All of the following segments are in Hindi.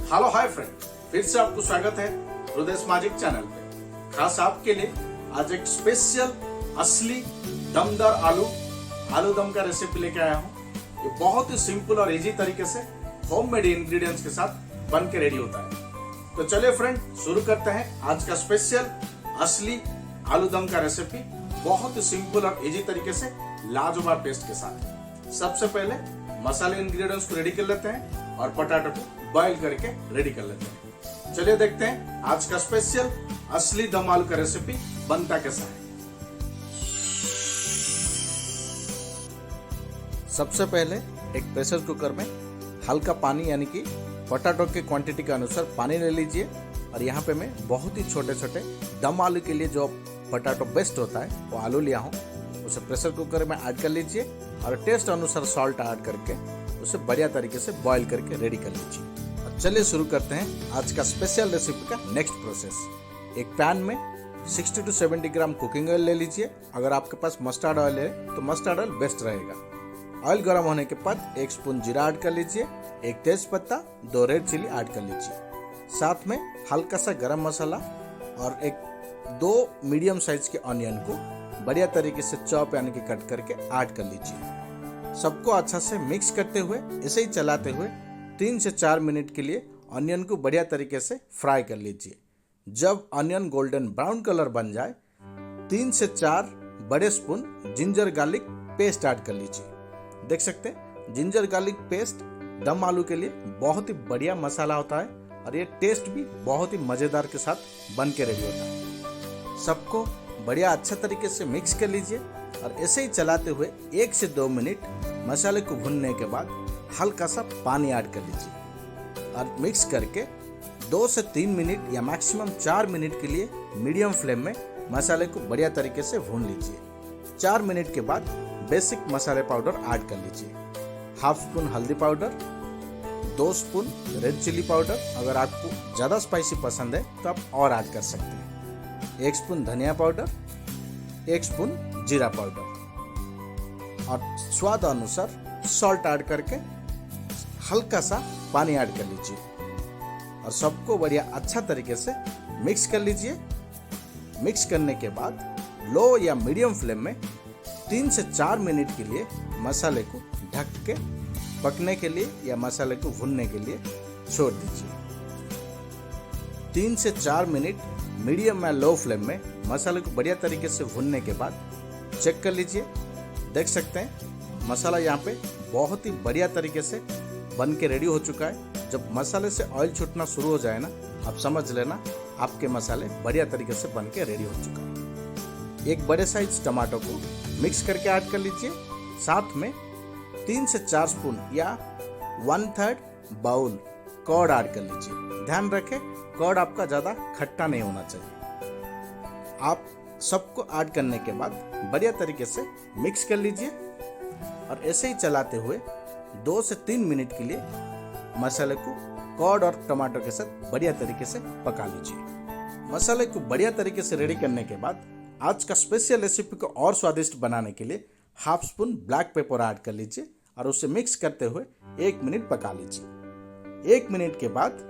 हेलो हाय फ्रेंड, फिर से आपको स्वागत है हृदय मैजिक चैनल पे। खास आपके लिए आज एक स्पेशल असली दमदार आलू दम का रेसिपी लेके आया हूँ। ये बहुत ही सिंपल और इजी तरीके से होममेड इंग्रेडिएंट्स के साथ बन के रेडी होता है। तो चलिए फ्रेंड, शुरू करते हैं आज का स्पेशल असली आलू दम का रेसिपी, बहुत ही सिंपल और इजी तरीके से लाजवाब टेस्ट के साथ। सबसे पहले मसाले इंग्रेडिएंट्स को रेडी कर लेते हैं और पोटैटो को बॉईल करके रेडी कर लेते हैं। चलिए देखते हैं आज का स्पेशल असली दम आलू का रेसिपी बनता कैसा है। सबसे पहले एक प्रेशर कुकर में हल्का पानी यानी कि पोटैटो के क्वांटिटी के अनुसार पानी ले लीजिए। और यहाँ पे मैं बहुत ही छोटे छोटे दम आलू के लिए जो पोटैटो बेस्ट होता है वो आलू लिया हूँ, उसे प्रेशर कुकर में ऐड कर लीजिए और टेस्ट अनुसार सॉल्ट ऐड करके उसे बढ़िया तरीके से बॉईल करके रेडी कर लीजिए। अब चलिए शुरू करते हैं आज का स्पेशल रेसिपी का नेक्स्ट प्रोसेस। एक पैन में 60 to 70 ग्राम कुकिंग ऑयल ले लीजिए। अगर आपके पास मस्टर्ड ऑयल है तो मस्टर्ड ऑयल बेस्ट रहेगा। ऑयल गर्म होने के बाद 1 स्पून जीरा ऐड कर लीजिए, 1 तेज पत्ता, 2 रेड चिली ऐड कर लीजिए। साथ में हल्का सा गरम मसाला और 2 मीडियम साइज के ऑनियन को बढ़िया तरीके से चॉप यानी कि कट करके ऐड कर लीजिए। सबको अच्छा से मिक्स करते हुए ऐसे ही चलाते हुए 3 से 4 मिनट के लिए ऑनियन को बढ़िया तरीके से फ्राई कर लीजिए। जब ऑनियन गोल्डन ब्राउन कलर बन जाए 3 से 4 बड़े spoon ginger garlic paste add कर लीजिए। देख सकते हैं जिंजर गार्लिक पेस्ट दम आलू के लिए बहुत ही बढ़िया मसाला होता है और ये टेस्ट भी बहुत ही मजेदार के साथ बन के रेडी होता है। सबको बढ़िया अच्छा तरीके से मिक्स कर लीजिए और ऐसे ही चलाते हुए 1 से 2 मिनट मसाले को भूनने के बाद हल्का सा पानी ऐड कर लीजिए और मिक्स करके 2 से 3 मिनट या मैक्सिमम 4 मिनट के लिए मीडियम फ्लेम में मसाले को बढ़िया तरीके से भून लीजिए। 4 मिनट के बाद बेसिक मसाले पाउडर ऐड कर लीजिए। 1/2 स्पून हल्दी powder, 2 spoon red chilli powder, अगर आपको ज़्यादा स्पाइसी पसंद है तो आप और ऐड कर सकते हैं, 1 स्पून धनिया पाउडर, 1 स्पून जीरा पाउडर और स्वाद अनुसार सॉल्ट ऐड करके हल्का सा पानी ऐड कर लीजिए और सबको बढ़िया अच्छा तरीके से मिक्स कर लीजिए। मिक्स करने के बाद लो या मीडियम फ्लेम में 3 से 4 मिनट के लिए मसाले को ढक के पकने के लिए या मसाले को भूनने के लिए छोड़ दीजिए। 3 से 4 मिनट मीडियम या लो फ्लेम में मसाले को बढ़िया तरीके से भूनने के बाद चेक कर लीजिए। देख सकते हैं मसाला यहाँ पे बहुत ही बढ़िया तरीके से बन के रेडी हो चुका है। जब मसाले से ऑयल छूटना शुरू हो जाए ना, आप समझ लेना आपके मसाले बढ़िया तरीके से बन के रेडी हो चुका है। एक बड़े साइज टमाटो को मिक्स करके ऐड कर लीजिए। साथ में 3 से 4 स्पून या 1/3 बाउल कर्ड ऐड कर लीजिए। ध्यान रखें कर्ड आपका ज़्यादा खट्टा नहीं होना चाहिए। आप सबको ऐड करने के बाद बढ़िया तरीके से मिक्स कर लीजिए और ऐसे ही चलाते हुए 2 से 3 मिनट के लिए मसाले को कर्ड और टमाटो के साथ बढ़िया तरीके से पका लीजिए। मसाले को बढ़िया तरीके से रेडी करने के बाद आज का स्पेशल रेसिपी को और स्वादिष्ट बनाने के लिए 1/2 स्पून ब्लैक पेपर ऐड कर लीजिए और उसे मिक्स करते हुए 1 मिनट पका लीजिए। 1 मिनट के बाद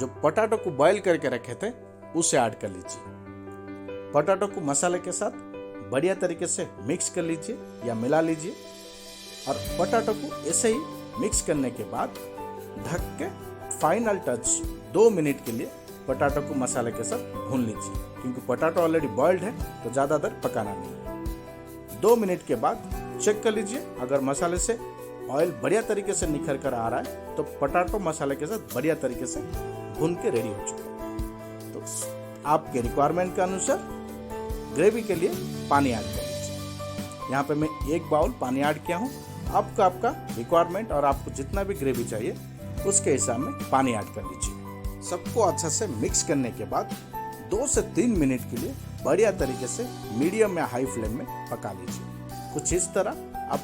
जो पोटैटो को बॉईल करके रखे थे उसे ऐड कर लीजिए। पोटैटो को मसाले के साथ बढ़िया तरीके से मिक्स कर लीजिए या मिला लीजिए और पोटैटो को ऐसे ही मिक्स करने के बाद ढक के फाइनल टच 2 मिनट के लिए पोटैटो को मसाले के साथ भून लीजिए, क्योंकि पोटैटो ऑलरेडी बॉइल्ड है तो ज़्यादा देर पकाना नहीं है। 2 मिनट के बाद चेक कर लीजिए, अगर मसाले से ऑयल बढ़िया तरीके से निखर कर आ रहा है तो पोटैटो मसाले के साथ बढ़िया तरीके से भून के रेडी हो चुका है। तो आपके रिक्वायरमेंट के अनुसार ग्रेवी के लिए पानी ऐड कर लीजिए। यहाँ पे मैं 1 बाउल पानी ऐड किया हूँ। आपका रिक्वायरमेंट और आपको जितना भी ग्रेवी चाहिए उसके हिसाब में पानी ऐड कर लीजिए। सबको अच्छा से मिक्स करने के बाद 2 से 3 मिनट के लिए बढ़िया तरीके से मीडियम या हाई फ्लेम में पका लीजिए। कुछ इस तरह आप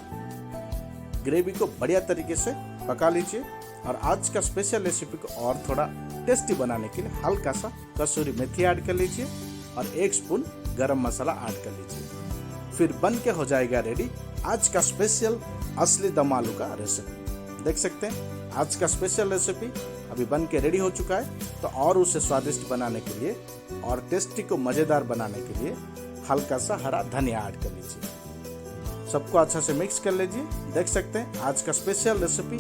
ग्रेवी को बढ़िया तरीके से पका लीजिए। और आज का स्पेशल रेसिपी को और थोड़ा टेस्टी बनाने के लिए हल्का सा कसूरी मेथी ऐड कर लीजिए और 1 स्पून गरम मसाला ऐड कर लीजिए। फिर बन के हो जाएगा रेडी आज का स्पेशल असली दम आलू का रेसिपी। देख सकते हैं आज का स्पेशल रेसिपी अभी बन के रेडी हो चुका है। तो और उसे स्वादिष्ट बनाने के लिए और टेस्टी को मज़ेदार बनाने के लिए हल्का सा हरा धनिया ऐड कर लीजिए। सबको अच्छा से मिक्स कर लीजिए। देख सकते हैं आज का स्पेशल रेसिपी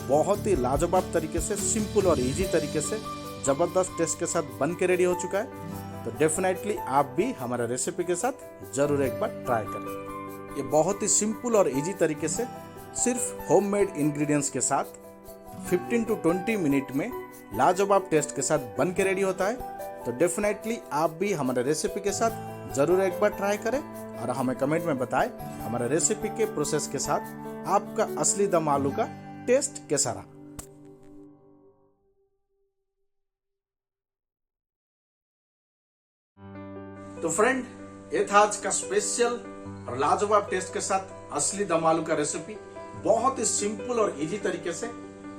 बहुत ही लाजवाब तरीके से, सिंपल और इजी तरीके से, ज़बरदस्त टेस्ट के साथ बन के रेडी हो चुका है। तो डेफिनेटली आप भी हमारे रेसिपी के साथ ज़रूर एक बार ट्राई करें। ये बहुत ही सिंपल और इजी तरीके से सिर्फ होममेड इंग्रेडिएंट्स के साथ 15 to 20 मिनट में लाजवाब टेस्ट के साथ बन के रेडी होता है। तो डेफिनेटली आप भी हमारे रेसिपी के साथ ज़रूर एक बार ट्राई करें और हमें कमेंट में बताएं हमारे रेसिपी के प्रोसेस के साथ आपका असली दम आलू का टेस्ट कैसा रहा। तो फ्रेंड, ये था आज का स्पेशल और लाजवाब टेस्ट के साथ असली दम आलू का रेसिपी। बहुत ही सिंपल और इजी तरीके से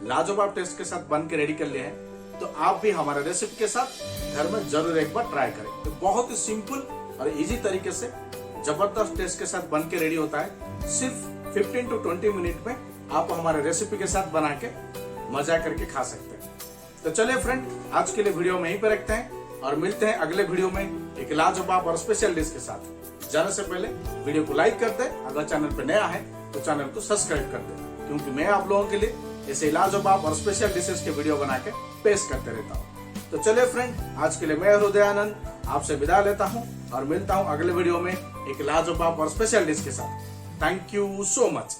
लाजवाब टेस्ट के साथ बन के रेडी कर लिए हैं। तो आप भी हमारे रेसिपी के साथ घर में जरूर एक बार ट्राई करें। तो बहुत ही सिंपल और इजी तरीके से जबरदस्त टेस्ट के साथ बन के रेडी होता है। सिर्फ 15 to 20 मिनट में आप हमारे रेसिपी के साथ बना के मजा करके खा सकते हैं। तो चलिए फ्रेंड, आज के लिए वीडियो में यहीं पे रखते हैं और मिलते हैं अगले वीडियो में एक लाजवाब और स्पेशल डिश के साथ। जाने से पहले वीडियो को लाइक कर दे, अगर चैनल पे नया है तो चैनल को सब्सक्राइब कर दे, क्योंकि मैं आप लोगों के लिए ऐसे लाजवाब और स्पेशल डिशेस के वीडियो बना के पेश करते रहता हूँ। तो चलिए फ्रेंड, आज के लिए मैं हृदयानंद आपसे विदा लेता हूँ और मिलता हूँ अगले वीडियो में एक लाजवाब और स्पेशल डिश के साथ। Thank you so much.